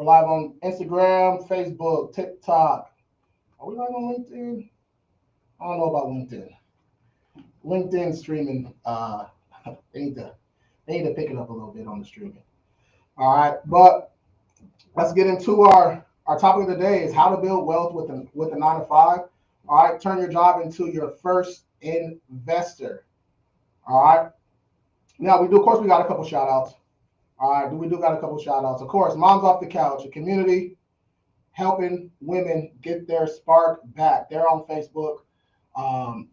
We're live on Instagram, Facebook, TikTok. Are we live on LinkedIn? I don't know about LinkedIn. LinkedIn streaming, they need to pick it up a little bit on the streaming. All right, but let's get into our topic of the day is how to build wealth with a 9 to 5. All right, turn your job into your first investor. All right. Now of course, we got a couple shout outs. All right, we do got a couple shout outs. Of course, Moms Off the Couch, a community helping women get their spark back. They're on Facebook.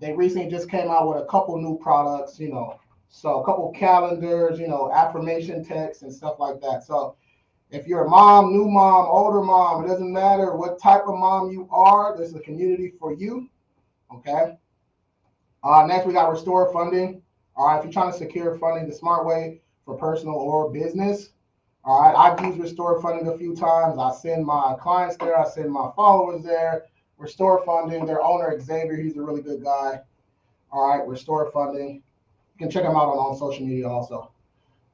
They recently just came out with a couple new products, so a couple calendars, affirmation texts and stuff like that. So if you're a mom, new mom, older mom, it doesn't matter what type of mom you are, there's a community for you. Okay. Next, we got Restore Funding. All right, if you're trying to secure funding the smart way for personal or business, all right, I've used Restore Funding a few times. I send my clients there. I send my followers there. Restore Funding, their owner, Xavier, he's a really good guy. All right, Restore Funding. You can check them out on social media also.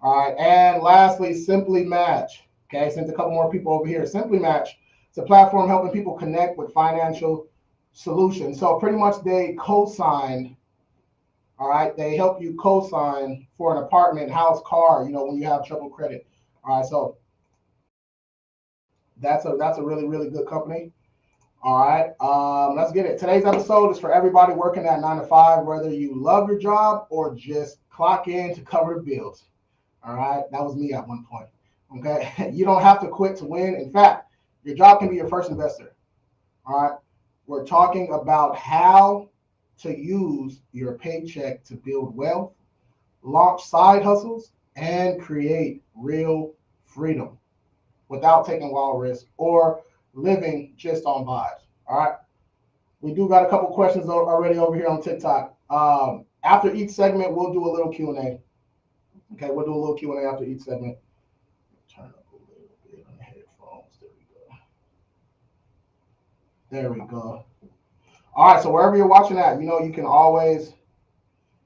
All right, and lastly, Simply Match. Okay, sent a couple more people over here. Simply Match, it's a platform helping people connect with financial solutions. So pretty much they co-sign. All right, they help you co-sign for an apartment, house, car, when you have trouble credit. All right, so that's a really, really good company. All right, let's get it. Today's episode is for everybody working at 9 to 5, whether you love your job or just clock in to cover the bills. All right, that was me at one point. Okay, you don't have to quit to win. In fact, your job can be your first investor. All right, we're talking about how to use your paycheck to build wealth, launch side hustles, and create real freedom without taking wild risks or living just on vibes. All right. We do got a couple questions already over here on TikTok. After each segment, we'll do a little Q&A. Okay, we'll do a little Q&A after each segment. Turn up a little bit on the headphones. There we go. All right, so wherever you're watching at, you can always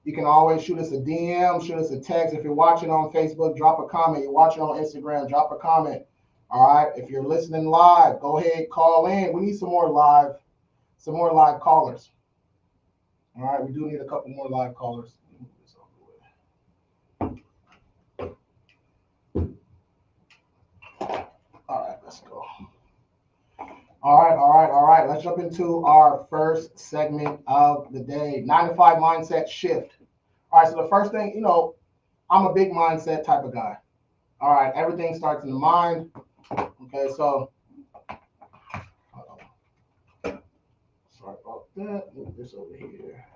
shoot us a DM, shoot us a text. If you're watching on Facebook, drop a comment. You're watching on Instagram, drop a comment. All right. If you're listening live, go ahead, call in. We need some more live callers. All right. We do need a couple more live callers. All right, let's go. All right. Let's jump into our first segment of the day, 9 to 5 mindset shift. All right. So the first thing, I'm a big mindset type of guy. All right. Everything starts in the mind. Okay, so sorry about that. Move this over here.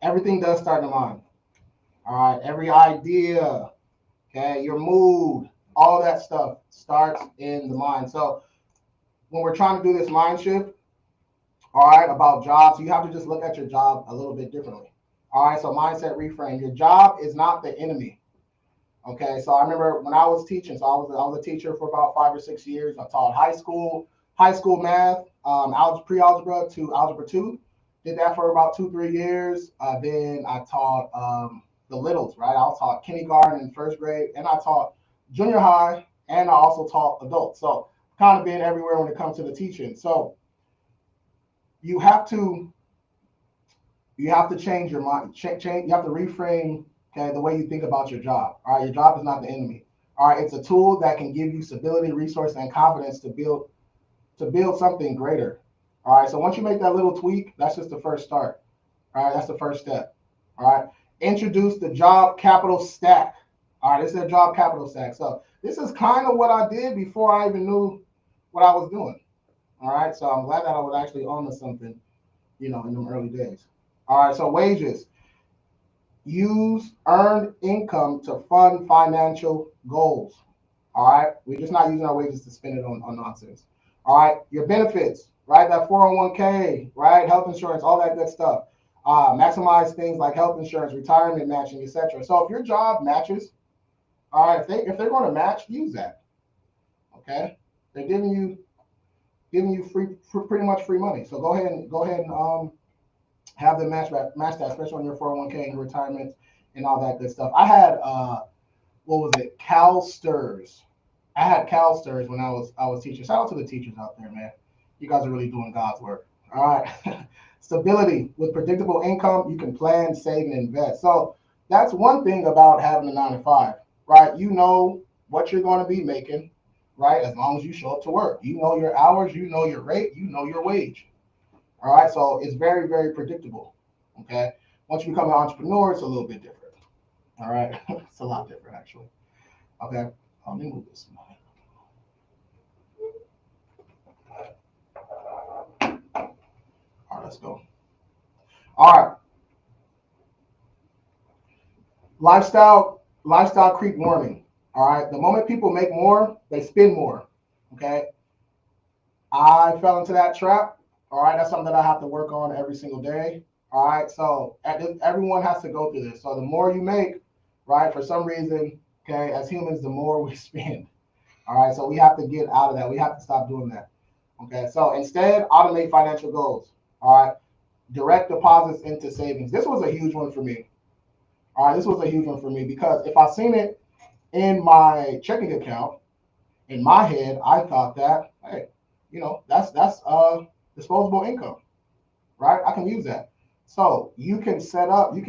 Everything does start in the mind. All right, every idea, okay, your mood, all that stuff starts in the mind. So when we're trying to do this mind shift, all right, about jobs, you have to just look at your job a little bit differently. All right, so mindset reframe. Your job is not the enemy. Okay, so I remember when I was teaching, so I was a teacher for about 5 or 6 years. I taught high school math, pre-algebra to algebra 2. Did that for about 2-3 years. Then I taught the littles, right? I taught kindergarten and first grade, and I taught junior high, and I also taught adults. So kind of been everywhere when it comes to the teaching. So you have to change your mind. Change. You have to reframe. Okay, the way you think about your job. All right, your job is not the enemy. All right, it's a tool that can give you stability, resource, and confidence to build something greater. All right, so once you make that little tweak, that's just the first start. All right, that's the first step. All right, introduce the job capital stack. All right, this is a job capital stack. So this is kind of what I did before I even knew what I was doing. All right, so I'm glad that I was actually on to something, in them early days. All right, so wages. Use earned income to fund financial goals. All right. We're just not using our wages to spend it on nonsense. All right. Your benefits, right? That 401k, right? Health insurance, all that good stuff. Maximize things like health insurance, retirement matching, etc. So if your job matches, all right, if they're going to match, use that. Okay. They're giving you pretty much free money. So go ahead and have them match that, especially on your 401k and retirement and all that good stuff. I had what was it? CalSTRS. I had CalSTRS when I was teaching. Shout out to the teachers out there, man. You guys are really doing God's work. All right. Stability with predictable income. You can plan, save, and invest. So that's one thing about having a 9 to 5, right? You know what you're going to be making, right? As long as you show up to work, you know your hours, you know your rate, you know your wage. All right. So it's very, very predictable. Okay. Once you become an entrepreneur, it's a little bit different. All right. It's a lot different, actually. Okay. Let me move this. All right, let's go. All right. Lifestyle creep warning. All right. The moment people make more, they spend more. Okay. I fell into that trap. All right. That's something that I have to work on every single day. All right. So everyone has to go through this. So the more you make, right, for some reason, okay, as humans, the more we spend. All right. So we have to get out of that. We have to stop doing that. Okay. So instead, automate financial goals. All right. Direct deposits into savings. This was a huge one for me. All right. This was a huge one for me because if I seen it in my checking account, in my head, I thought that, hey, that's disposable income, right? I can use that. So you can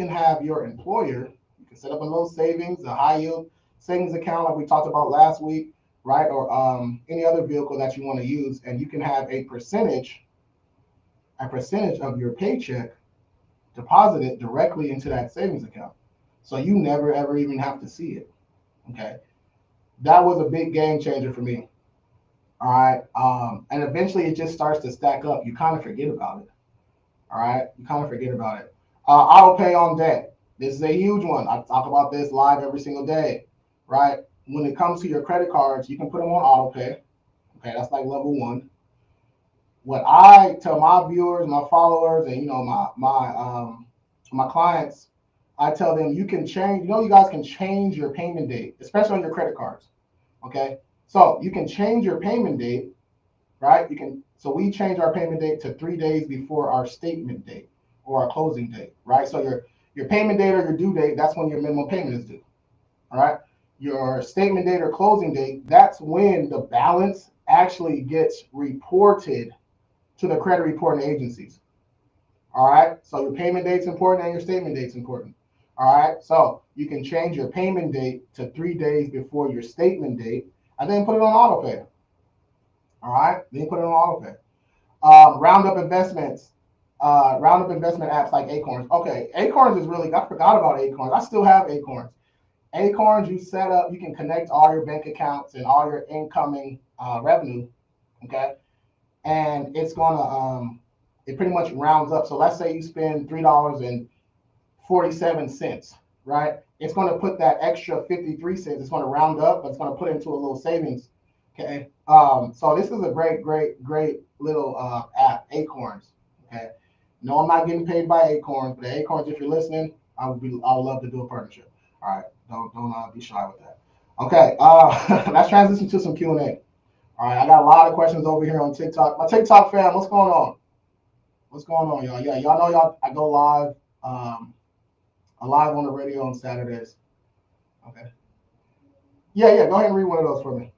have your employer, you can set up a little savings, a high yield savings account like we talked about last week, right? Or any other vehicle that you want to use, and you can have a percentage of your paycheck deposited directly into that savings account. So you never ever even have to see it. Okay. That was a big game changer for me. All right. And eventually it just starts to stack up. You kind of forget about it. All right. You kind of forget about it. Auto pay on debt. This is a huge one. I talk about this live every single day. Right. When it comes to your credit cards, you can put them on auto pay. Okay. That's like level one. What I tell my viewers, my followers, and my clients, I tell them you can change. You guys can change your payment date, especially on your credit cards. Okay, so you can change your payment date, right? You can. So we change our payment date to 3 days before our statement date or our closing date, right? So your payment date or your due date, that's when your minimum payment is due. All right. Your statement date or closing date, that's when the balance actually gets reported to the credit reporting agencies. All right. So your payment date's important and your statement date's important. All right. So you can change your payment date to 3 days before your statement date and then put it on auto pay. All right. Then put it on auto pay. Roundup investments. Roundup investment apps like Acorns. Okay. Acorns is really, I forgot about Acorns. I still have Acorns. Acorns, you can connect all your bank accounts and all your incoming revenue. Okay. And it's going to, it pretty much rounds up. So let's say you spend $3.47, right? It's going to put that extra 53 cents. It's going to round up, but it's going to put into a little savings. Okay. So this is a great, great, great little app, Acorns. Okay. No, I'm not getting paid by Acorns, but Acorns, if you're listening, I would love to do a partnership. All right. Don't be shy with that. Okay. Let's transition to some Q&A. All right. I got a lot of questions over here on TikTok. My TikTok fam, what's going on? What's going on, y'all? Yeah, y'all know I go live. Live on the radio on Saturdays. Okay. Yeah. Go ahead and read one of those for me.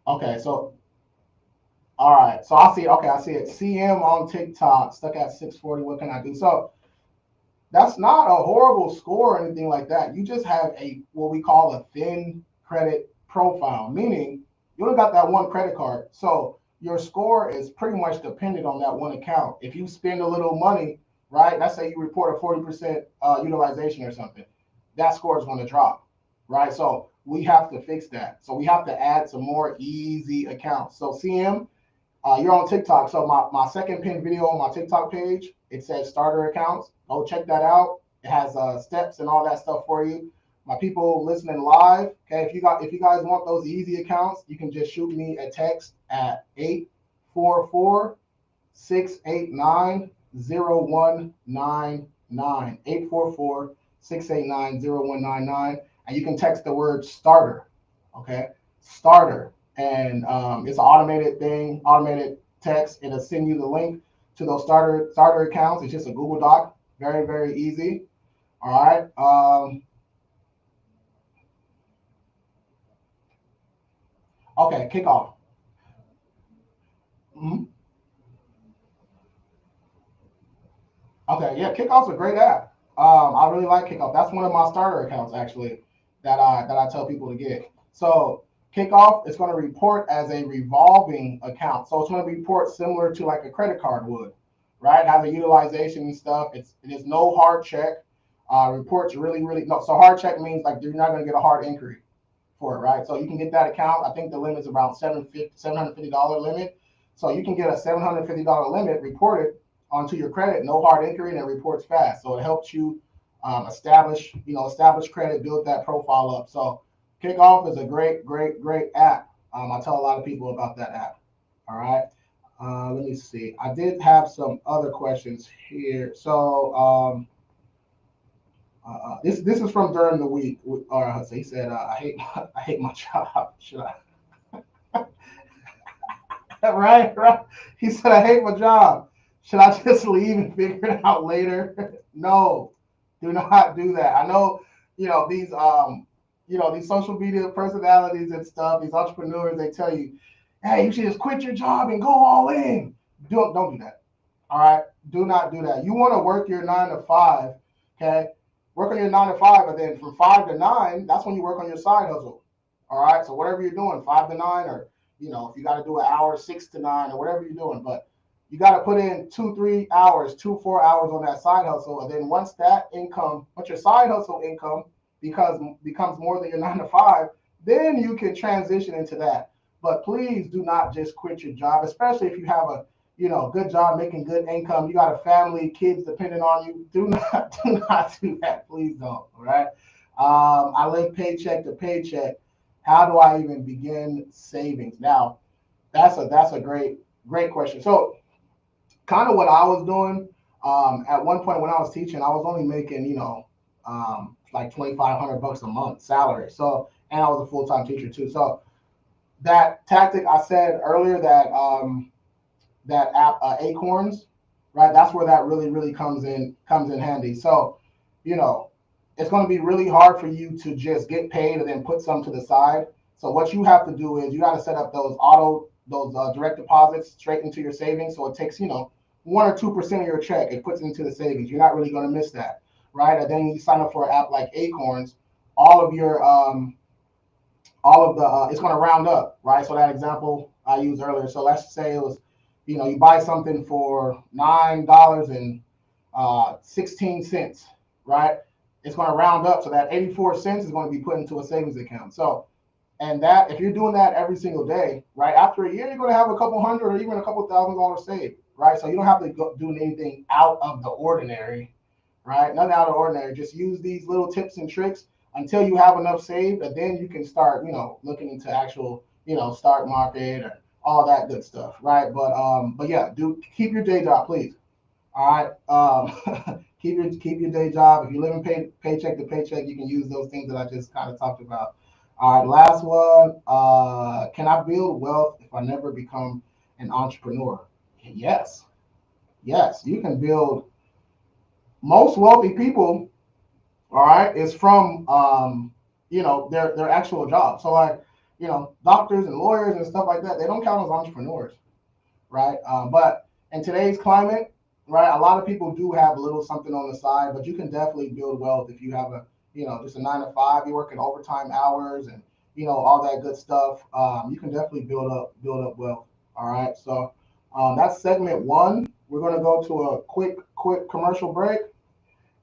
Okay. So, all right. So I see it. Okay, I see it. CM on TikTok stuck at 640. What can I do? So that's not a horrible score or anything like that. You just have what we call a thin credit profile, meaning you only got that one credit card. So your score is pretty much dependent on that one account. If you spend a little money, right? Let's say you report a 40% utilization or something, that score is going to drop, right? So we have to fix that. So we have to add some more easy accounts. So CM, you're on TikTok. So my second pinned video on my TikTok page, it says starter accounts. Go check that out. It has steps and all that stuff for you. My people listening live, okay, if you guys want those easy accounts, you can just shoot me a text at 844-689-0199. 844-689-0199. And you can text the word starter. Okay. Starter. And it's an automated text. It'll send you the link to those starter accounts. It's just a Google Doc, very very easy. All right. Okay, kickoff. Mhm. Okay, yeah, Kickoff's a great app. I really like Kickoff. That's one of my starter accounts actually that I tell people to get. So Kickoff is going to report as a revolving account. So it's going to report similar to like a credit card would, right? Has a utilization and stuff. It is no hard check. Reports really really no. So hard check means like you're not going to get a hard inquiry for it, right? So you can get that account. I think the limit is around $750 limit. So you can get a $750 limit reported onto your credit, no hard inquiry, and it reports fast. So it helps you establish credit, build that profile up. So Kickoff is a great app. I tell a lot of people about that app. All right. Let me see. I did have some other questions here. So this is from during the week. So he said, I hate my job. Should I? Right. He said, I hate my job. Should I just leave and figure it out later? No, do not do that. I know, these social media personalities and stuff, these entrepreneurs, they tell you, hey, you should just quit your job and go all in. Don't do that. All right. Do not do that. You want to work your 9 to 5. Okay. Work on your 9 to 5, but then from 5 to 9, that's when you work on your side hustle. All right. So whatever you're doing, 5 to 9, or if you got to do an hour, 6 to 9, or whatever you're doing, but you got to put in 2, 3 hours, 4 hours on that side hustle, and then once your side hustle income becomes more than your 9 to 5, then you can transition into that. But please do not just quit your job, especially if you have a good job, making good income. You got a family, kids depending on you. Do not do that. Please don't. All right. I live paycheck to paycheck. How do I even begin savings? Now, that's a great question. So, kind of what I was doing at one point when I was teaching, I was only making like $2,500 a month salary. So, and I was a full time teacher too. So that tactic I said earlier, that app Acorns, right? That's where that really really comes in handy. So, you know, it's going to be really hard for you to just get paid and then put some to the side. So what you have to do is you got to set up those direct deposits straight into your savings. So it takes 1 or 2% of your check, it puts into the savings. You're not really going to miss that, right? And then you sign up for an app like Acorns. All of your it's going to round up, right? So that example I used earlier. So let's say it was, you buy something for $9.16, right? It's going to round up, so that 84 cents is going to be put into a savings account. So, and that if you're doing that every single day, right? After a year, you're going to have a couple hundred or even a couple $1,000s saved, right? So you don't have to do anything out of the ordinary, right? Nothing out of the ordinary. Just use these little tips and tricks until you have enough saved, and then you can start, looking into actual, stock market or all that good stuff, right? But yeah, do keep your day job, please. All right, keep your day job. If you're living paycheck to paycheck, you can use those things that I just kind of talked about. All right, last one. Can I build wealth if I never become an entrepreneur? Yes, yes, you can build. Most wealthy people, all right, is from their actual job. So like doctors and lawyers and stuff like that, they don't count as entrepreneurs, right? But in today's climate, right, a lot of people do have a little something on the side, but you can definitely build wealth if you have just a 9 to 5. You're working overtime hours and all that good stuff. You can definitely build up wealth. All right, so that's segment one. We're gonna go to a quick commercial break,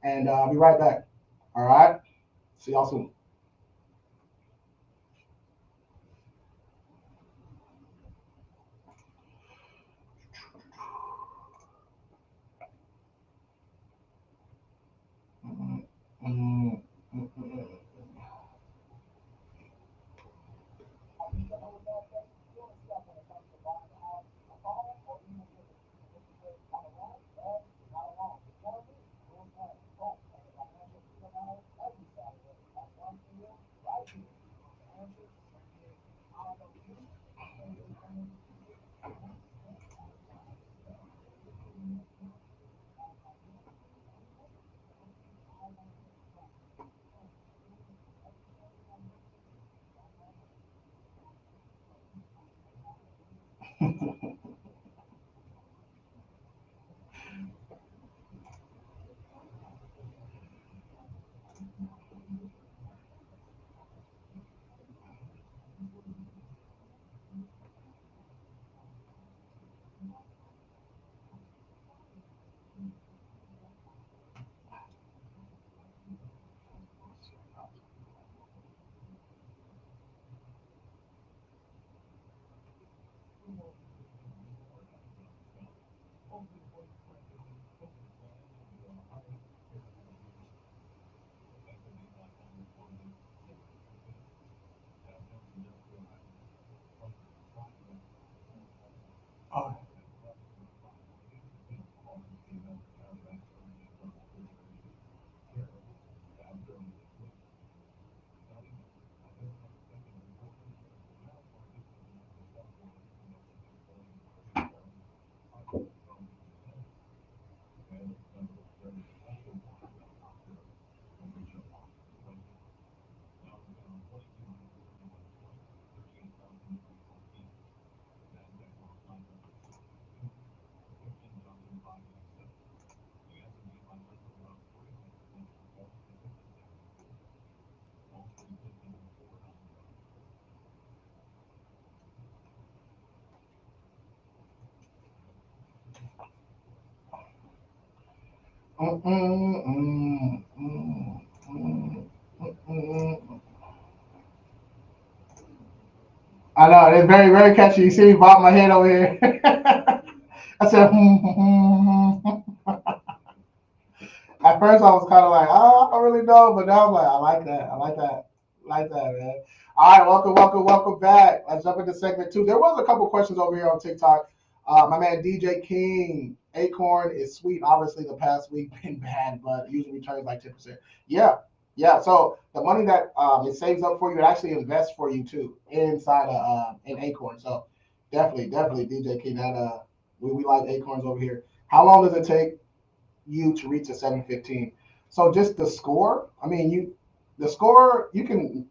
and I'll be right back. All right, see y'all soon. Mm, mm, mm, mm. Mm, mm, mm, mm, mm, mm. I know it's very, very catchy. You see me bob my head over here. I said, At first, I was kind of like, oh, I don't really know, but now I'm like, I like that. I like that. I like that, man. All right, welcome, welcome, welcome back. Let's jump into segment two. There was a couple questions over here on TikTok. My man DJ King, Acorn is sweet. Obviously, the past week been bad, but usually returns like 10%. Yeah, yeah. So the money that it saves up for you, it actually invests for you too inside in Acorn. So definitely, definitely, DJ King. That we like Acorns over here. How long does it take you to reach a 715? So just the score. I mean, the score you can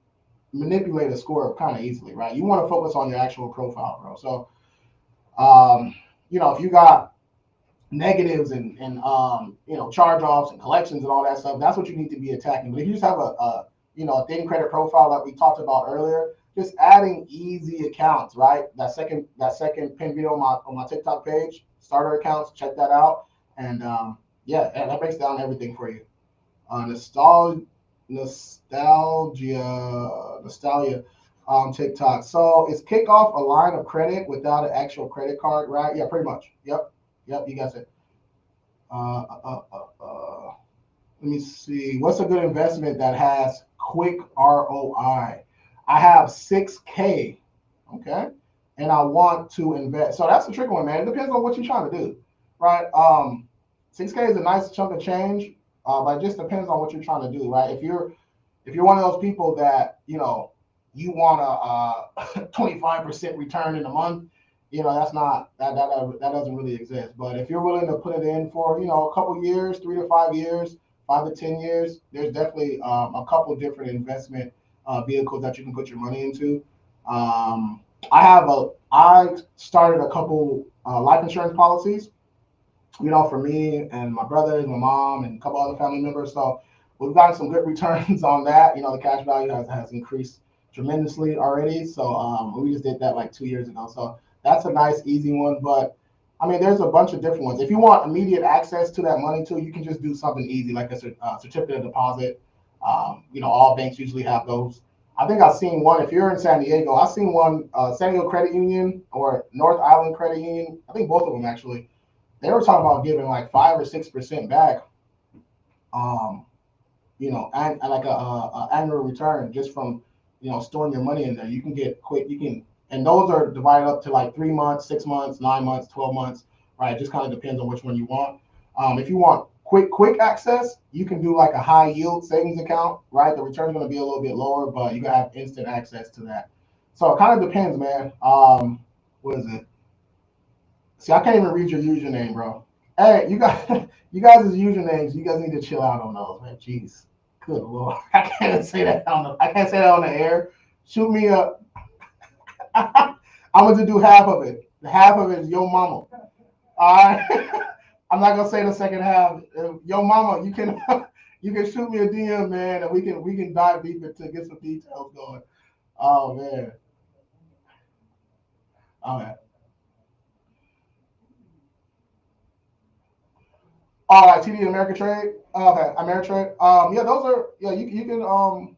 manipulate a score kind of easily, right? You want to focus on your actual profile, bro. So if you got negatives and charge offs and collections and all that stuff, that's what you need to be attacking. But if you just have a thin credit profile that we talked about earlier, just adding easy accounts, right? That second pin video on my TikTok page, starter accounts, check that out, and yeah, that breaks down everything for you. Nostalgia, nostalgia, TikTok. So is kickoff a line of credit without an actual credit card, right? Yeah, pretty much. Yep, yep, you got it. Uh, uh, uh, uh, Let me see. What's a good investment that has quick ROI? I have 6K, okay, and I want to invest. So that's a tricky one, man. It depends on what you're trying to do, right? 6K is a nice chunk of change, but it just depends on what you're trying to do, right? If you're one of those people that you want a 25% return in a month, that's not that doesn't really exist. But if you're willing to put it in for a couple years, 3 to 5 years, 5 to 10 years, there's definitely a couple different investment vehicles that you can put your money into. Um, I started a couple life insurance policies, for me and my brothers, my mom, and a couple other family members. So we've gotten some good returns on that. The cash value has increased tremendously already. So we just did that like 2 years ago. So that's a nice, easy one. But I mean, there's a bunch of different ones. If you want immediate access to that money too, you can just do something easy like a certificate of deposit. All banks usually have those. I think I've seen one. If you're in San Diego, I've seen one, San Diego Credit Union or North Island Credit Union. I think both of them actually, they were talking about giving like 5 or 6% back, um, and like a annual return just from storing your money in there. You can get quick. And those are divided up to like 3 months, 6 months, 9 months, 12 months, right? It just kind of depends on which one you want. If you want quick access, you can do like a high yield savings account, right? The return's going to be a little bit lower, but you gotta have instant access to that. So it kind of depends, man. What is it? See, I can't even read your username, bro. Hey, you got you guys' usernames. You guys need to chill out on those, man. Jeez, good lord, I can't say that on the air. Shoot me up. I'm gonna do half of it. half of it is Yo Mama. All right. I'm not gonna say the second half. Yo Mama, you can you can shoot me a DM, man, and we can dive deeper to get some details going. Oh man. Okay. All right, TD American Trade. Okay, Ameritrade. Yeah, those are yeah. You can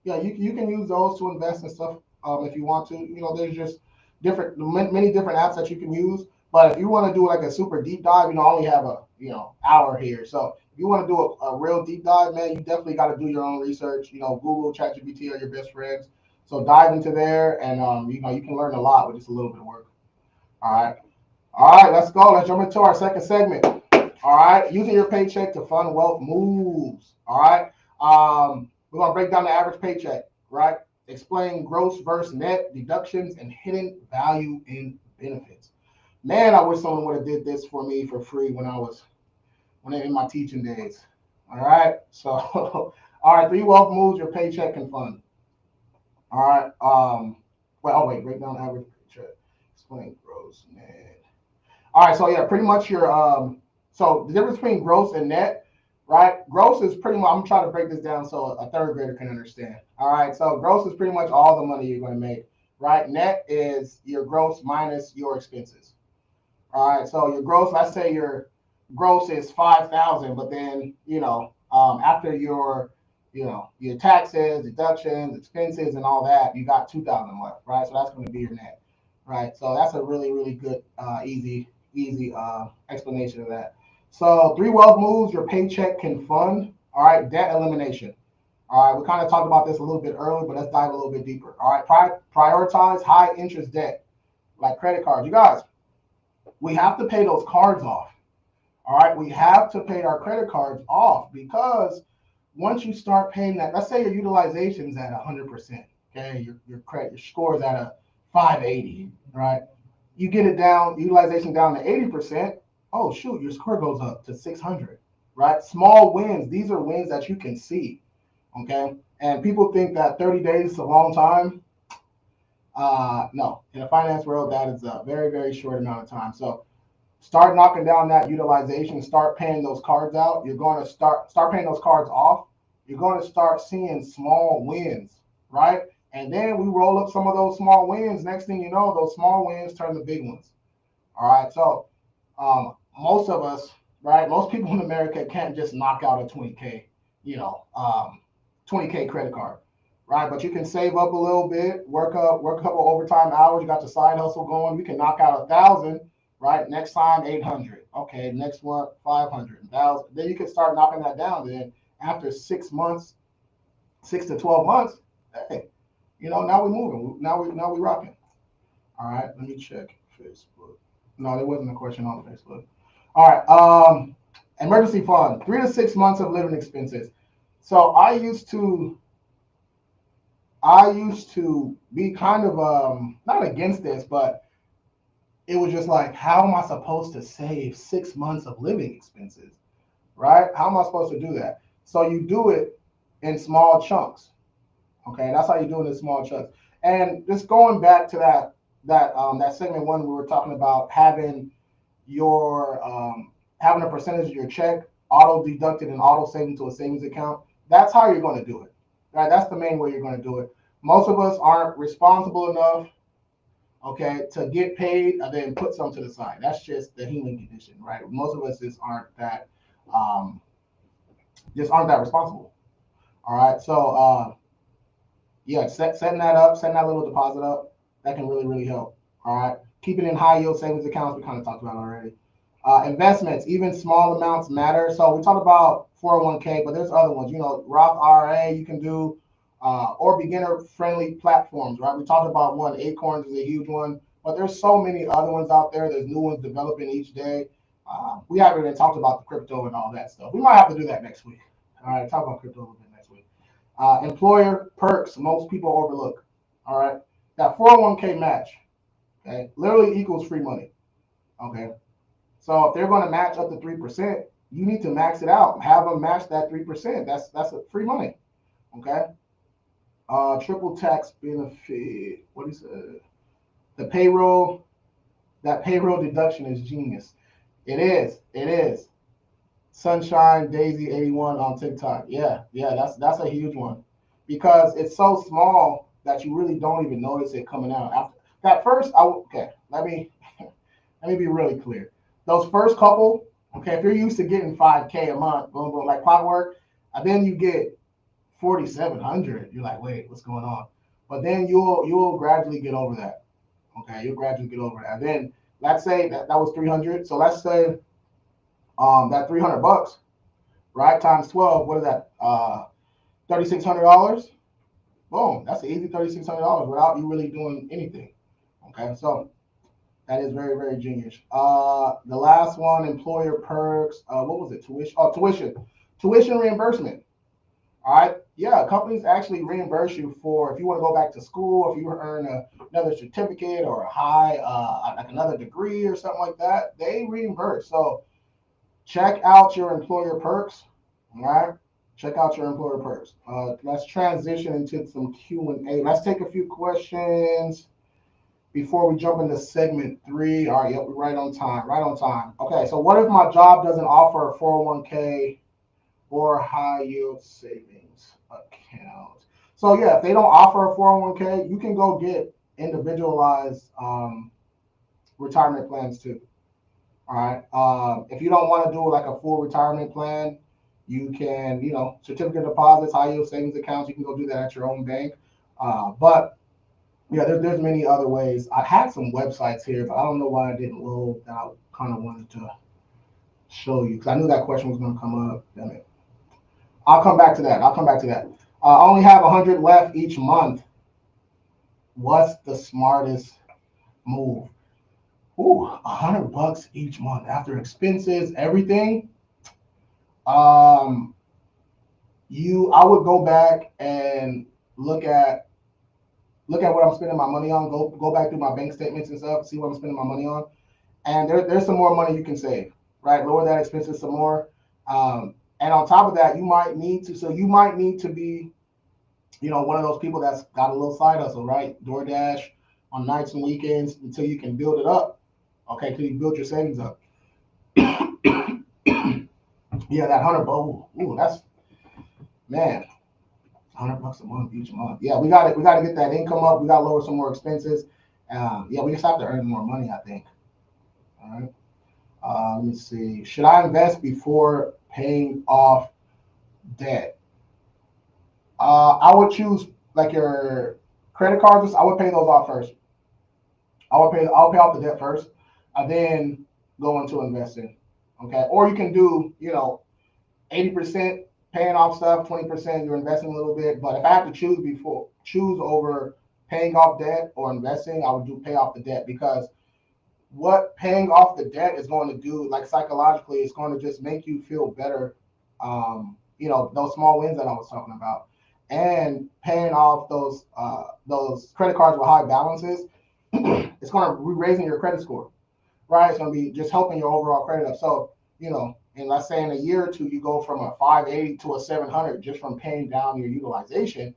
yeah, you can use those to invest and stuff if you want to. There's just many different apps that you can use. But if you want to do like a super deep dive, I only have a hour here. So if you want to do a real deep dive, man, you definitely got to do your own research. Google, ChatGPT are your best friends. So dive into there, and you can learn a lot with just a little bit of work. All right, let's go. Let's jump into our second segment. All right, using your paycheck to fund wealth moves. All right, we're gonna break down the average paycheck. Right, explain gross versus net deductions and hidden value in benefits. Man, I wish someone would have did this for me for free when in my teaching days. All right, so all right, three wealth moves your paycheck can fund. All right, wait, break down average paycheck. Explain gross net. All right, so yeah, pretty much your so the difference between gross and net, right? Gross is pretty much, I'm trying to break this down so a third grader can understand. All right, so gross is pretty much all the money you're going to make, right? Net is your gross minus your expenses. All right, so your gross, let's say your gross is 5,000, but then after your taxes, deductions, expenses, and all that, you got 2,000 left, right? So that's going to be your net, right? So that's a really really good, easy explanation of that. So three wealth moves your paycheck can fund. All right, debt elimination. All right, we kind of talked about this a little bit earlier, but let's dive a little bit deeper. All right, prioritize high interest debt like credit cards. You guys, we have to pay those cards off. All right, we have to pay our credit cards off because once you start paying that, let's say your utilization is at 100%. Okay, your credit, your score is at a 580, right? You get it down, utilization down to 80%. Oh shoot, your score goes up to 600, right? Small wins. These are wins that you can see. Okay, and people think that 30 days is a long time. No, in the finance world, that is a very very short amount of time. So start knocking down that utilization, start paying those cards out. You're going to start paying those cards off. You're going to start seeing small wins, right? And then we roll up some of those small wins. Next thing you know, those small wins turn to big ones. All right. So most of us, right? Most people in America can't just knock out a 20K, 20K credit card, right? But you can save up a little bit, work a couple overtime hours. You got the side hustle going. You can knock out 1,000. Right, next time 800. Okay, next one 500, 1,000. Then you can start knocking that down. Then after 6 months, 6 to 12 months, hey, now we're moving. Now we rocking. All right, let me check Facebook. No, there wasn't a question on Facebook. All right, emergency fund, 3 to 6 months of living expenses. So I used to be kind of not against this, but it was just like, how am I supposed to save 6 months of living expenses, right? How am I supposed to do that? So you do it in small chunks. Okay, that's how you do it in small chunks. And just going back to that segment one, we were talking about having a percentage of your check auto deducted and auto saved to a savings account. That's how you're going to do it, right? That's the main way you're going to do it. Most of us aren't responsible enough, okay, to get paid and then put some to the side. That's just the human condition, right? Most of us um, just aren't that responsible. All right, so yeah, setting that up, setting that little deposit up, that can really really help. All right, keep it in high yield savings accounts. We kind of talked about already. Investments, even small amounts matter. So we talked about 401k, but there's other ones. Roth IRA you can do, or beginner-friendly platforms, right? We talked about one. Acorns is a huge one, but there's so many other ones out there. There's new ones developing each day. We haven't even talked about the crypto and all that stuff. We might have to do that next week. All right, talk about crypto a little bit next week. Employer perks, most people overlook. All right, that 401k match, okay, literally equals free money. Okay, so if they're going to match up to 3%, you need to max it out. Have them match that 3%. That's a free money. Okay. Triple tax benefit. What is it? The payroll That payroll deduction is genius. It is. It is. Sunshine Daisy 81 on TikTok. Yeah, that's a huge one because it's so small that you really don't even notice it coming out. After that first, okay, let me be really clear. Those first couple, okay, if you're used to getting 5K a month, boom, boom, like clockwork, and then you get 4,700, you're like, wait, what's going on? But then you'll gradually get over that. Okay, you'll gradually get over that. And then let's say that was 300. So let's say that $300, right, times 12, what is that? $3,600. Boom, that's an easy $3,600 without you really doing anything. Okay, so that is very, very genius. The last one, employer perks. What was it? Tuition. Oh, tuition reimbursement. All right. Yeah, companies actually reimburse you for if you want to go back to school, if you earn another certificate or a high, like another degree or something like that, they reimburse. So check out your employer perks. All right. Check out your employer perks. Let's transition into some Q&A. Let's take a few questions before we jump into segment 3. All right. Yep. We're right on time. Right on time. Okay. So what if my job doesn't offer a 401k or high yield savings account? So yeah, if they don't offer a 401k, you can go get individualized retirement plans too. All right. If you don't want to do like a full retirement plan, you can, certificate deposits, high yield savings accounts. You can go do that at your own bank. But yeah, there's many other ways. I had some websites here, but I don't know why I didn't load. That I kind of wanted to show you because I knew that question was going to come up. Damn it. I'll come back to that. I only have 100 left each month. What's the smartest move? Ooh, $100 each month after expenses, everything. I would go back and look at what I'm spending my money on. Go back through my bank statements and stuff, see what I'm spending my money on, and there's some more money you can save. Right, lower that expenses some more. And on top of that, you might need to be, one of those people that's got a little side hustle, right? DoorDash on nights and weekends until you can build it up. Okay, until you build your savings up. Yeah, that $100. Ooh, that's man, $100 a month each month. Yeah, we got to get that income up. We got to lower some more expenses. Yeah, we just have to earn more money, I think. All right. Let me see. Should I invest before paying off debt? I would choose like your credit cards. I would pay those off first. I'll pay off the debt first, and then go into investing. Okay, or you can do 80% paying off stuff, 20% you're investing a little bit. But if I have to choose over paying off debt or investing, I would do pay off the debt because what paying off the debt is going to do, like psychologically, it's going to just make you feel better. Those small wins that I was talking about, and paying off those credit cards with high balances, it's going to be raising your credit score, right? It's going to be just helping your overall credit up. So, and let's say in a year or two, you go from a 580 to a 700 just from paying down your utilization.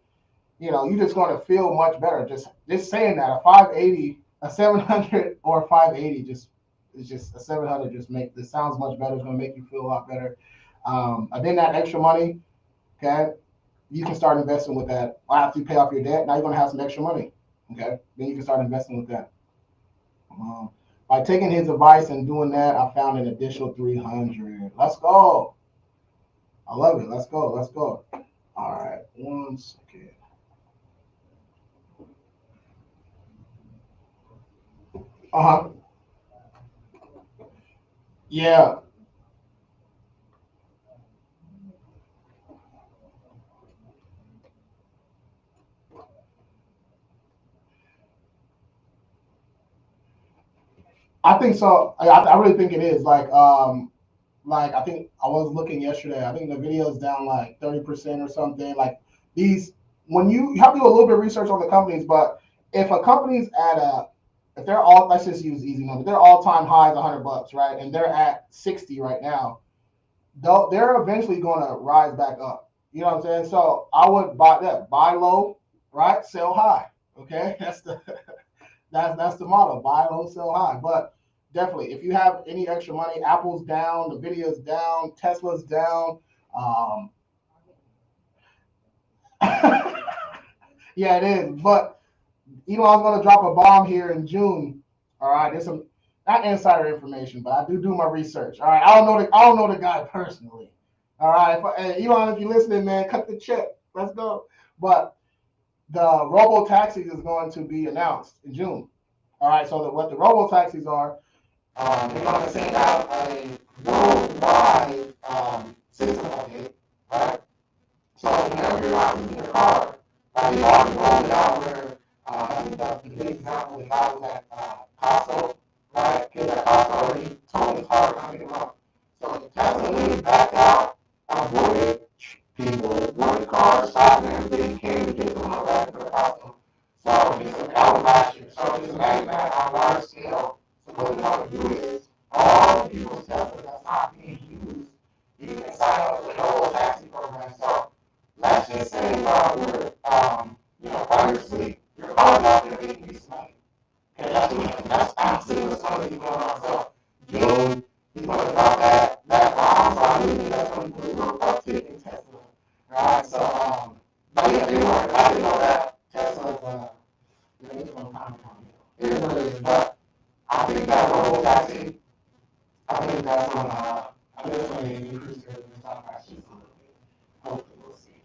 You're just going to feel much better. Just saying that a 580, a 700 or a 580 it's just a 700 just this sounds much better. It's going to make you feel a lot better. And then that extra money, okay, you can start investing with that. After you pay off your debt, now you're going to have some extra money. Okay, then you can start investing with that. By taking his advice and doing that, I found an additional 300. Let's go. I love it. Let's go. All right, 1 second. Uh-huh. Yeah. I think so. I really think it is. Like I think I was looking yesterday. I think the video is down like 30% or something. Like these, when you have to do a little bit of research on the companies, but if a company's if they're all, let's just use easy number, they're all time highs $100, right? And they're at 60 right now. They're eventually going to rise back up. You know what I'm saying? So I would buy low, right? Sell high. Okay, that's the motto: buy low, sell high. But definitely. If you have any extra money, Apple's down, Nvidia's down, Tesla's down. Um, yeah, it is. But Elon's going to drop a bomb here in June. All right, there's some not insider information, but I do my research. All right, I don't know the guy personally. All right, hey, Elon, if you're listening, man, cut the check. Let's go. But the robo taxis is going to be announced in June. All right, so what the robo taxis are, they're going to send out a worldwide system update, right? So whenever you're out using your car, you already rolled it out where I think that's the big example is I was at Costco, right? Because at Costco already told his car coming wrong. So the Tesla really backed out, avoided people, avoided cars, stopped and everything, came to get them back to the Costco. So that was last year. So just imagine that on a large scale. So what we want to do is all the people's Tesla that's not being used, you can sign up for the whole taxi program. So let's just say while we're, while you're asleep, your car's out there making you some money. Okay, that's honestly what's going to be going on. So June, he's going to drop that bomb. So I really think that's going to be a little uptick in Tesla. Right? So, but yeah, I didn't know that Tesla's, it's going to come. It is what it is. But I think that robo taxi, I think that's going to, increase the stock price just a little bit. Hopefully, we'll see.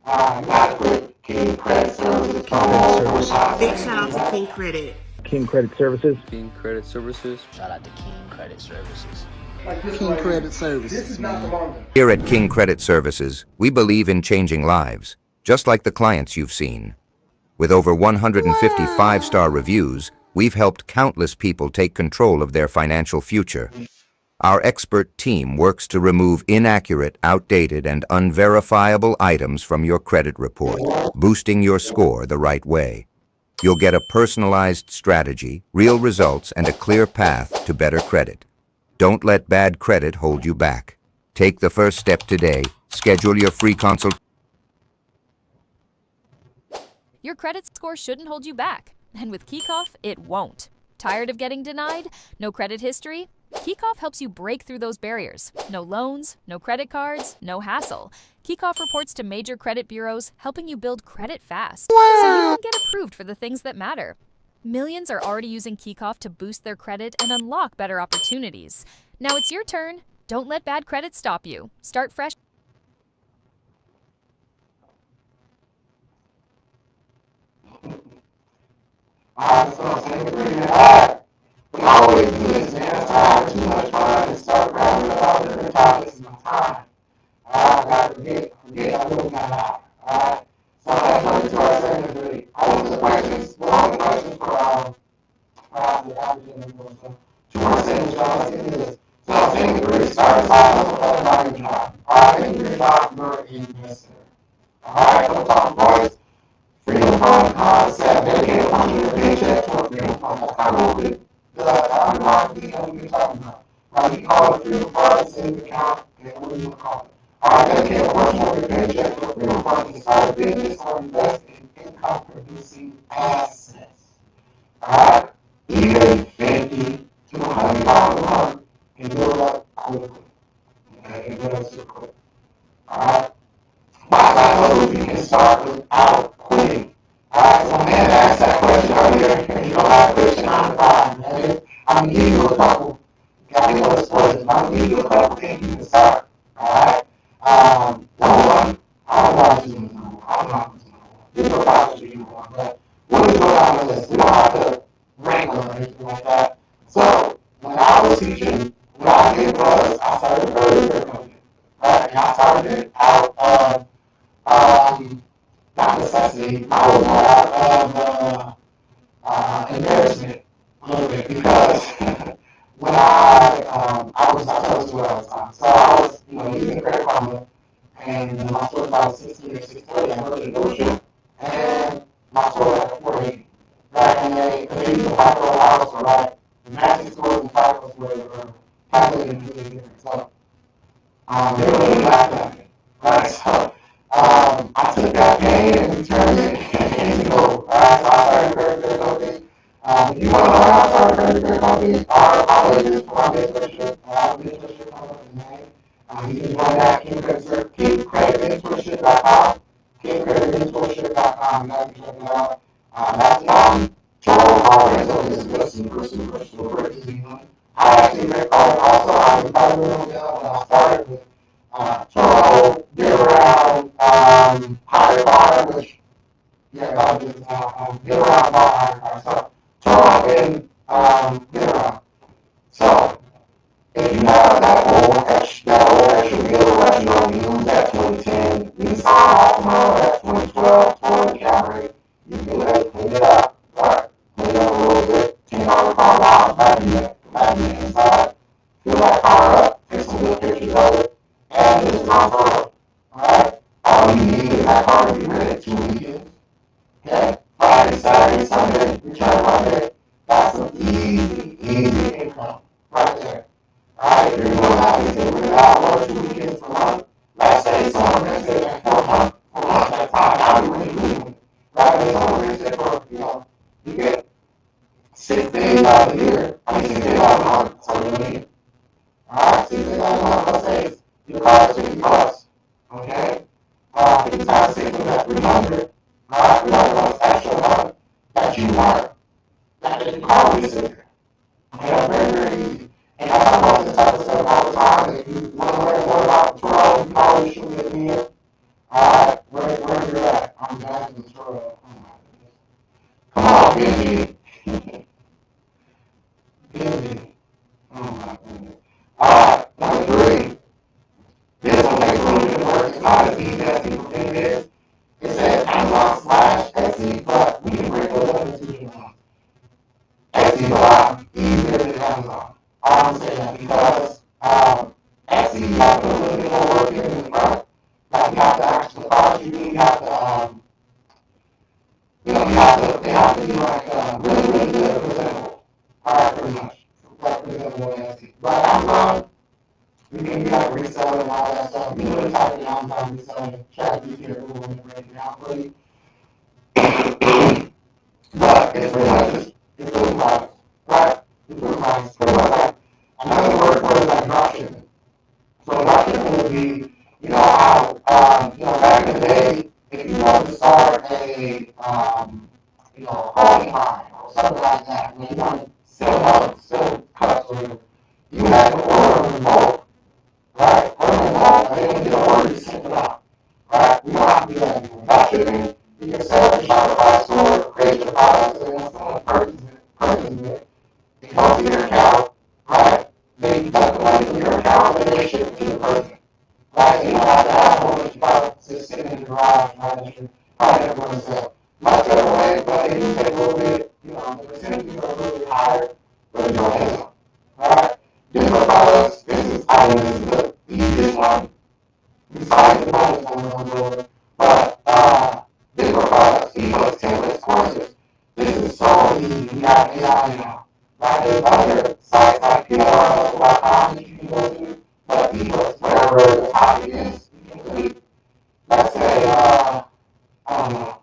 Got a quick King Credit Services promo. Big shout out to King Credit. King Credit Services. King Credit Services. Shout out to King Credit Services. King Credit Services. This is not the longer. Here at King Credit Services, we believe in changing lives, just like the clients you've seen. With over 150 five-star reviews, we've helped countless people take control of their financial future. Our expert team works to remove inaccurate, outdated, and unverifiable items from your credit report, boosting your score the right way. You'll get a personalized strategy, real results, and a clear path to better credit. Don't let bad credit hold you back. Take the first step today. Schedule your free consult. Your credit score shouldn't hold you back, and with Kickoff, it won't. Tired of getting denied? No credit history? Kickoff helps you break through those barriers. No loans, no credit cards, no hassle. Kickoff reports to major credit bureaus, helping you build credit fast, so you can get approved for the things that matter. Millions are already using Kickoff to boost their credit and unlock better opportunities. Now it's your turn. Don't let bad credit stop you. Start fresh. We always do this, man. It's time too much fun and start grabbing about different topics in my time. I got to forget, I really got out. Alright? So let's jump into our segment 3. I want the questions, all the questions for the applicant. 2 more segments, y'all. Let's get into this. So segment 3, start aside hustle about your job. Alright, in your job, you're an investor. Alright, couple talking points. Freedom from concept, dedicated function of your paycheck to a freedom fund. That's kind of what we've been talking about. Right, you call it freedom fund, savings account, and what do you want to call it? Alright, dedicate a portion of your paycheck to a freedom fund to start a business or invest in income producing assets. Alright, even 50 to $100 a month can build up quickly. Okay, can build up super quick. Alright, $5 you can start without quitting. Alright, so man asked that question earlier. You don't have a question on the bottom, man. I'm gonna give you a couple. Got me those questions. I'm gonna give you a couple things you can start. Alright? Number one, I don't want to do number one. I'm not going to do number one. There's no problem to do number one, but we'll just go down the list. We don't have to rank them or anything like that. So, when I was teaching, what I did was I started a very company. Right? And I started it out of not necessity, I was more out of embarrassment a little bit because when I tell this story all the time. So I was, using Credit Karma, and my store was about 16 or 6:30. I went to the dealership, and my store was at 480. Right, and because they use the FICO house, or right, the matching scores and FICO scores are calculated completely different. So they were really laughed at me. Right, so I took that pain and returned it into gold. Alright, so I started a credit company. If you want to know how I started a credit company, You guys can check it out. That's Toro, so this is super easy one. I actually also I was probably when I started with Toro, get around higher power, which yeah, that was get around about higher power. So Toro and get around. So if you have that old extra wheel that you don't use, that 2010 Nissan Altima, that 2012 Toyota Camry, you can let it clean it up, right? Clean it up a little bit, $10 car wash, vacuum it inside, fill that car up, take some good pictures of it, and this is on Toro. Alright? All you need is that car to be ready 2 weekends. Okay? Friday, Saturday, Sunday, return Monday. That's some easy income right there. Alright, if you're going to have to take it out 1 or 2 weekends per month, let's say someone can say like 4 months at a time, now you're really doing it. Right? And someone can say for, you get 6 days out of the year, 6 days out of the month, so you need. Alright, 6 days out of the month, let's say your car is $50. Okay? 50 times 6 is at 300. Alright, $300 extra a month that you want, that your car will be sitting there. Okay, that's very easy. And I talk about this type of stuff all the time. If you want to learn more about Turo, you can always shoot me an email. Alright, where you're at. I'm back in Turo. Oh my goodness. Come on, Benji. Benji. Oh my goodness. Alright, number 3. This one makes a little bit of work. It's not as easy as people think it is. It says Amazon/Etsy, but we can break those up into different ones. Etsy is a lot easier than Amazon. I'm saying that because Etsy, you have to put a little bit more work in the front. Like you have to actually, the products you need, you have to, they have to be like really good, presentable. Alright, pretty much. Like presentable on Etsy. But Amazon, you can be like reselling and all that stuff. You can really type in Amazon reselling, ChatGPT or Google and break it down for you. But it's pretty much just, it's food products, right? It's food products. Pretty much like, another word for it is like dropshipping. So dropshipping would be, how, back in the day, if you wanted to start a, clothing line or something like that, when you want to sell mugs, sell cups, or whatever, you had to order them in bulk, right? Order them in bulk, and then when you get an order, you send it out, right? We don't have to do that anymore. Dropshipping, you can set up a Shopify store, create your products, and when someone purchases it, it goes to your account, right? They deduct the money from your account, and they ship it to the person. Right? You don't have to have a whole bunch of products just sitting in the garage, right? That you're probably never going to sell. Much better way, but it do take a little bit, the percentages are a little bit higher, but you don't have them. Alright? Digital products, I think this is the easiest one. Besides the bonus one we're going to go over. But, digital products, ebooks, templates, courses. This is so easy. We have AI now. Right? There's other sites like PLR.com that you can go to, but ebooks, whatever the topic is, you can delete. Let's say, I don't know,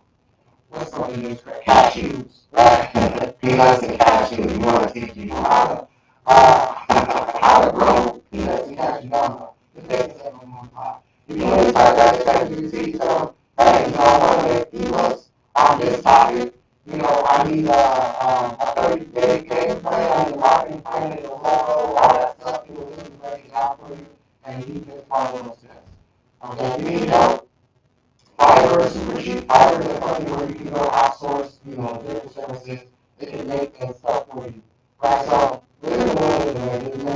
what's something that's great? Cashews, right? Peanuts and cashews. You want to teach you how to grow peanuts and cashews. I don't know. Just make this up on one pot. If you want to type that to ChatGPT, tell them, hey, I want to make ebooks on this topic. I need a 30-day game plan, I need a marketing plan, I need a logo, all that stuff. It will really break it out for you, and you just follow those steps. Okay, if you need help, Fiverr is super cheap. Fiverr is a company where you can go outsource, different services. They can make stuff for you. Right, so there's many different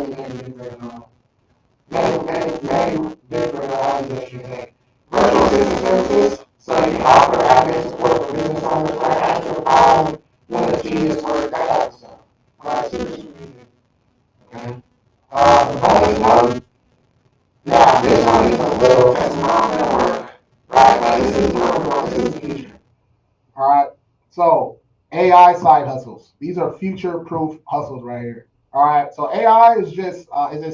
organizations you can take. Virtual assistant services, so you can offer admin support for business owners, like answer the phone, doing the tedious work, that type of stuff. Alright, super easy. Okay. The bonus one, yeah, this one is a little testimonial work, right? But this is where we're going. This is the future. Alright, so AI side hustles. These are future-proof hustles right here. Alright, so AI is just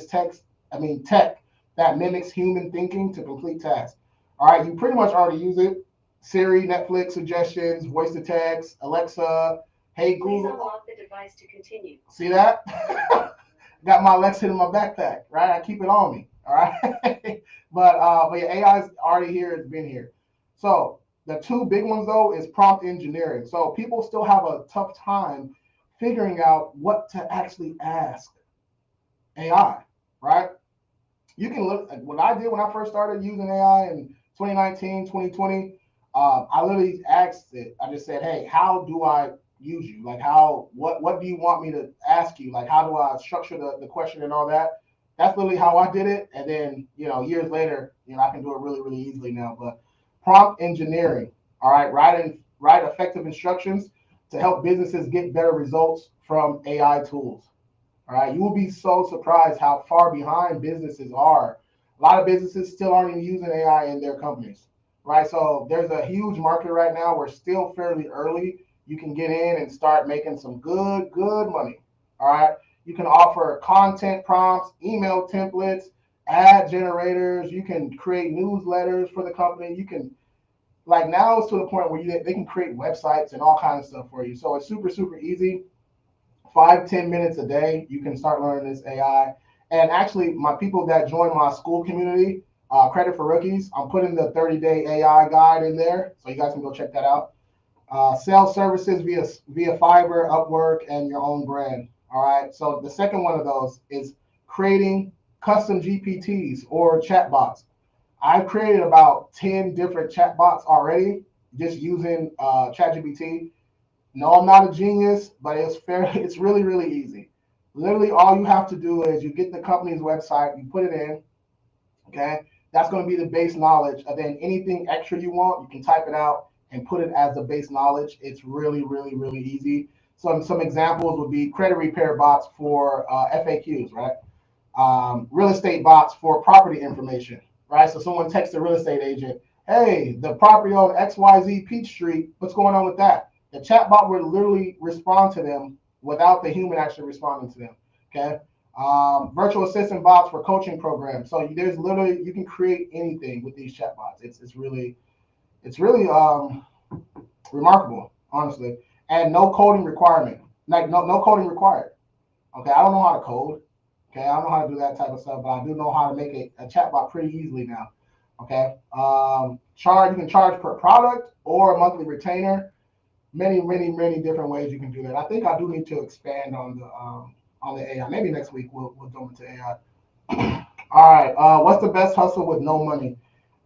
tech that mimics human thinking to complete tasks. Alright, you pretty much already use it. Siri, Netflix suggestions, voice to text, Alexa, hey Google. Please unlock the device to continue. See that? Got my Alexa in my backpack, right? I keep it on me. All right. But yeah, AI's already here. It's been here. So The two big ones though is prompt engineering. So people still have a tough time figuring out what to actually ask AI, right? You can look at what I did when I first started using AI in 2019, 2020. I literally asked it. I just said, "Hey, how do I use you? Like, what do you want me to ask you? Like, how do I structure the question and all that?" That's literally how I did it. And then, years later, I can do it really, really easily now. But prompt engineering, all right, write effective instructions to help businesses get better results from AI tools. All right, you will be so surprised how far behind businesses are. A lot of businesses still aren't even using AI in their companies, right? So there's a huge market right now. We're still fairly early. You can get in and start making some good money. All right, you can offer content prompts, email templates, ad generators. You can create newsletters for the company. You can, like, now it's to the point where they can create websites and all kinds of stuff for you. So it's super easy. 5-10 minutes a day, you can start learning this AI. And actually, my people that join my school community, Credit for Rookies, I'm putting the 30-day AI guide in there, so you guys can go check that out. Sales services via Fiverr, Upwork, and your own brand. All right. So the second one of those is creating custom GPTs or chatbots. I've created about 10 different chatbots already, just using ChatGPT. No, I'm not a genius, but it's really easy. Literally, all you have to do is you get the company's website, you put it in, okay? That's going to be the base knowledge. And then anything extra you want, you can type it out and put it as the base knowledge. It's really easy. So some examples would be credit repair bots for FAQs, right? Real estate bots for property information, right? So someone texts a real estate agent, "Hey, the property on XYZ Peach Street, what's going on with that?" The chatbot will literally respond to them without the human actually responding to them. Okay. Virtual assistant bots for coaching programs. So there's literally, you can create anything with these chatbots. It's really remarkable, honestly. And no coding requirement. Like no coding required. Okay. I don't know how to code. Okay. I don't know how to do that type of stuff, but I do know how to make a chatbot pretty easily now. Okay. You can charge per product or a monthly retainer. Many different ways you can do that. I think I do need to expand on the AI. Maybe next week we'll jump into AI. All right. What's the best hustle with no money?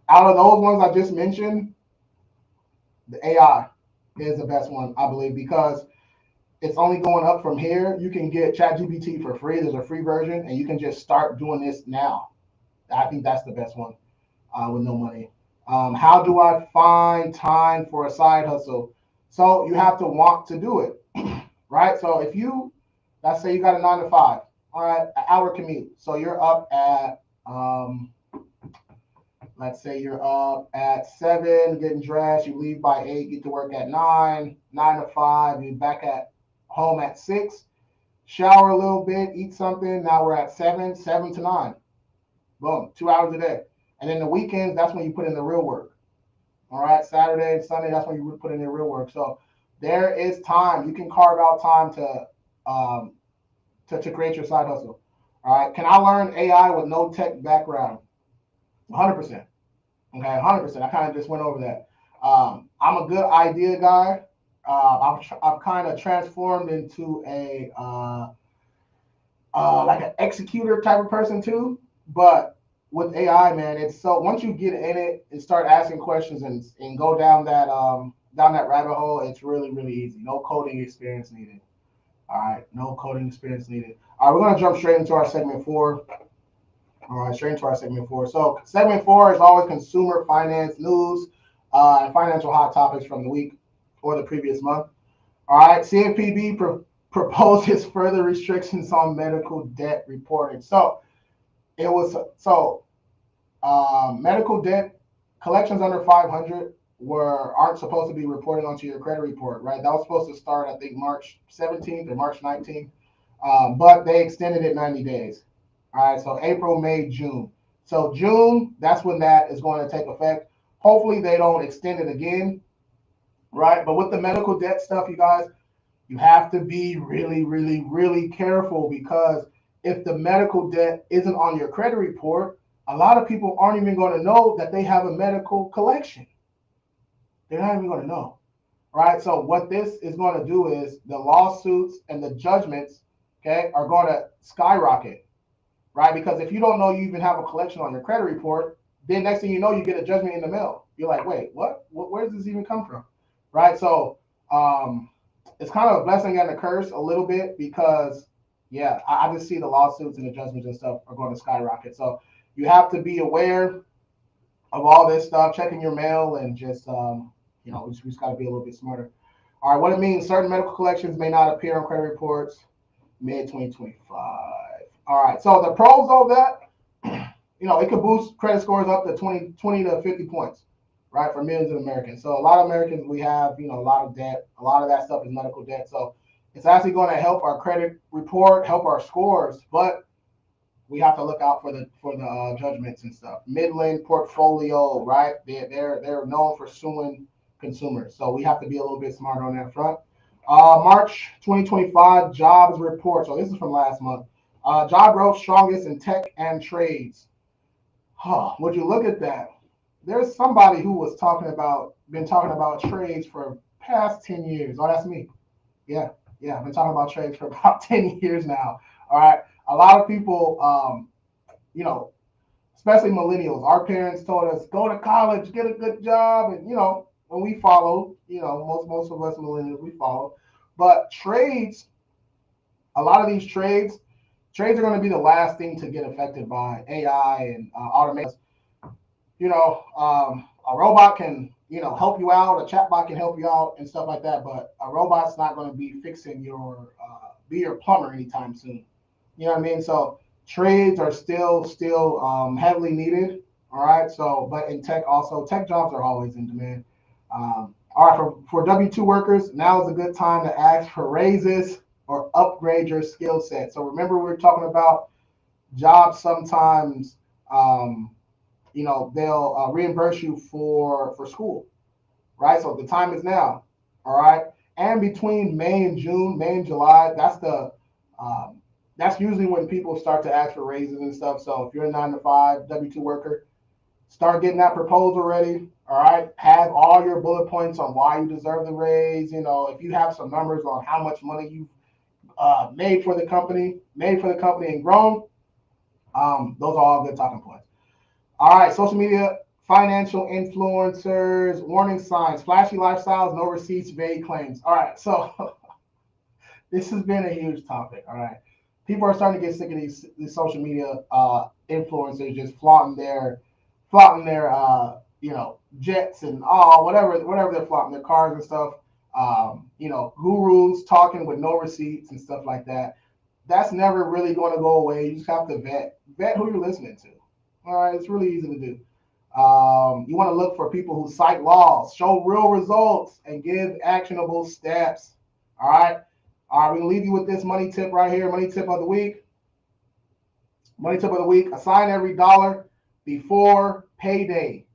Out of those ones I just mentioned, the AI is the best one, I believe, because it's only going up from here. You can get ChatGPT for free. There's a free version, and you can just start doing this now. I think that's the best one with no money. How do I find time for a side hustle? So you have to want to do it, right? So if let's say you got a 9 to 5, all right, an hour commute. So you're up at, let's say you're up at 7, getting dressed. You leave by 8, get to work at 9, 9 to 5. You're back at home at 6. Shower a little bit, eat something. Now we're at 7 to 9. Boom, 2 hours a day. And then the weekends, that's when you put in the real work. All right, Saturday and Sunday, that's when you would put in your real work. So there is time. You can carve out time to create your side hustle. All right, can I learn AI with no tech background? 100%. Okay, 100%. I kind of just went over that. I'm a good idea guy. I've kind of transformed into a like an executor type of person too. But with AI, man, it's so once you get in it and start asking questions and go down that rabbit hole, it's really easy. No coding experience needed. All right, no coding experience needed. All right, we're gonna jump straight into our segment 4. All right, straight into our segment 4. So segment 4 is always consumer finance news and financial hot topics from the week or the previous month. All right, CFPB proposes further restrictions on medical debt reporting. So medical debt collections under 500 aren't supposed to be reported onto your credit report, right? That was supposed to start, I think, March 17th or March 19th, but they extended it 90 days. All right, so April, May, June. So June, that's when that is going to take effect. Hopefully they don't extend it again, right? But with the medical debt stuff, you guys, you have to be really careful, because if the medical debt isn't on your credit report, a lot of people aren't even going to know that they have a medical collection. They're not even going to know. Right? So what this is going to do is the lawsuits and the judgments, okay, are going to skyrocket, right? Because if you don't know you even have a collection on your credit report, then next thing you know, you get a judgment in the mail. You're like, wait, what? Where does this even come from? Right? So it's kind of a blessing and a curse a little bit because, yeah, I just see the lawsuits and the judgments and stuff are going to skyrocket. So you have to be aware of all this stuff, checking your mail, and just, we just got to be a little bit smarter. All right, what it means, certain medical collections may not appear on credit reports mid-2025. All right, so the pros of that, it could boost credit scores up to 20 to 50 points, right, for millions of Americans. So a lot of Americans, we have, a lot of debt. A lot of that stuff is medical debt. So it's actually going to help our credit report, help our scores, but we have to look out for the judgments and stuff. Midland Portfolio, right? They're known for suing consumers, so we have to be a little bit smarter on that front. March 2025 jobs report. So this is from last month. Job growth strongest in tech and trades. Would you look at that? There's somebody who was been talking about trades for past 10 years. Oh, that's me. Yeah, I've been talking about trades for about 10 years now. All right. A lot of people, especially millennials, our parents told us, go to college, get a good job. And, when we followed, most of us millennials, we followed. But trades, a lot of these trades are going to be the last thing to get affected by AI and automation. A robot can, help you out. A chatbot can help you out and stuff like that. But a robot's not going to be fixing be your plumber anytime soon. You know what I mean? So trades are still heavily needed. All right. So, but in tech also, tech jobs are always in demand. All right. For W-2 workers, now is a good time to ask for raises or upgrade your skill set. So remember, we were talking about jobs sometimes, they'll reimburse you for school, right? So the time is now. All right. And between May and June, May and July, that's usually when people start to ask for raises and stuff. So if you're a 9-to-5 W-2 worker, start getting that proposal ready. All right. Have all your bullet points on why you deserve the raise. If you have some numbers on how much money you've made for the company and grown, those are all good talking points. All right. Social media, financial influencers, warning signs, flashy lifestyles, no receipts, vague claims. All right. So this has been a huge topic. All right. People are starting to get sick of these social media influencers just flaunting their jets and whatever they're flaunting, their cars and stuff. Gurus talking with no receipts and stuff like that. That's never really going to go away. You just have to vet who you're listening to. All right, it's really easy to do. You want to look for people who cite laws, show real results, and give actionable steps. All right. All right, we're going to leave you with this money tip right here. Money tip of the week. Assign every dollar before payday.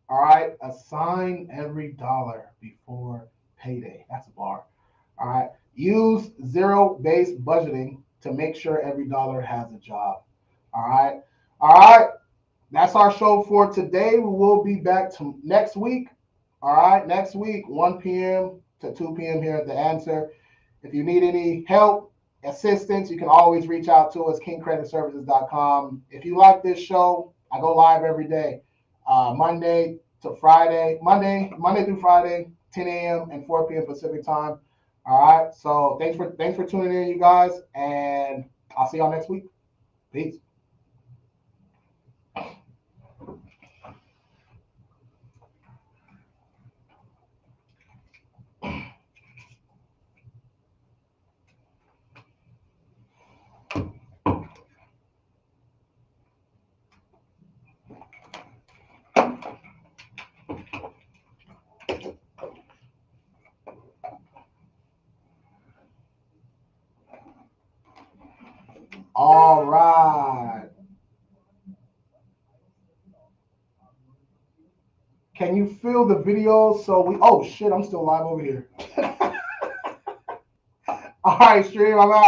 All right. Assign every dollar before payday. That's a bar. All right. Use zero-based budgeting to make sure every dollar has a job. All right. That's our show for today. We will be back next week. All right. Next week, 1 p.m. to 2 p.m. here at The Answer. If you need any help, assistance, you can always reach out to us, kingcreditservices.com. If you like this show, I go live every day, Monday through Friday, 10 a.m. and 4 p.m. Pacific time. All right. So thanks for tuning in, you guys, and I'll see y'all next week. Peace. All right. Can you feel the video? Oh shit, I'm still live over here. All right, stream, I'm out.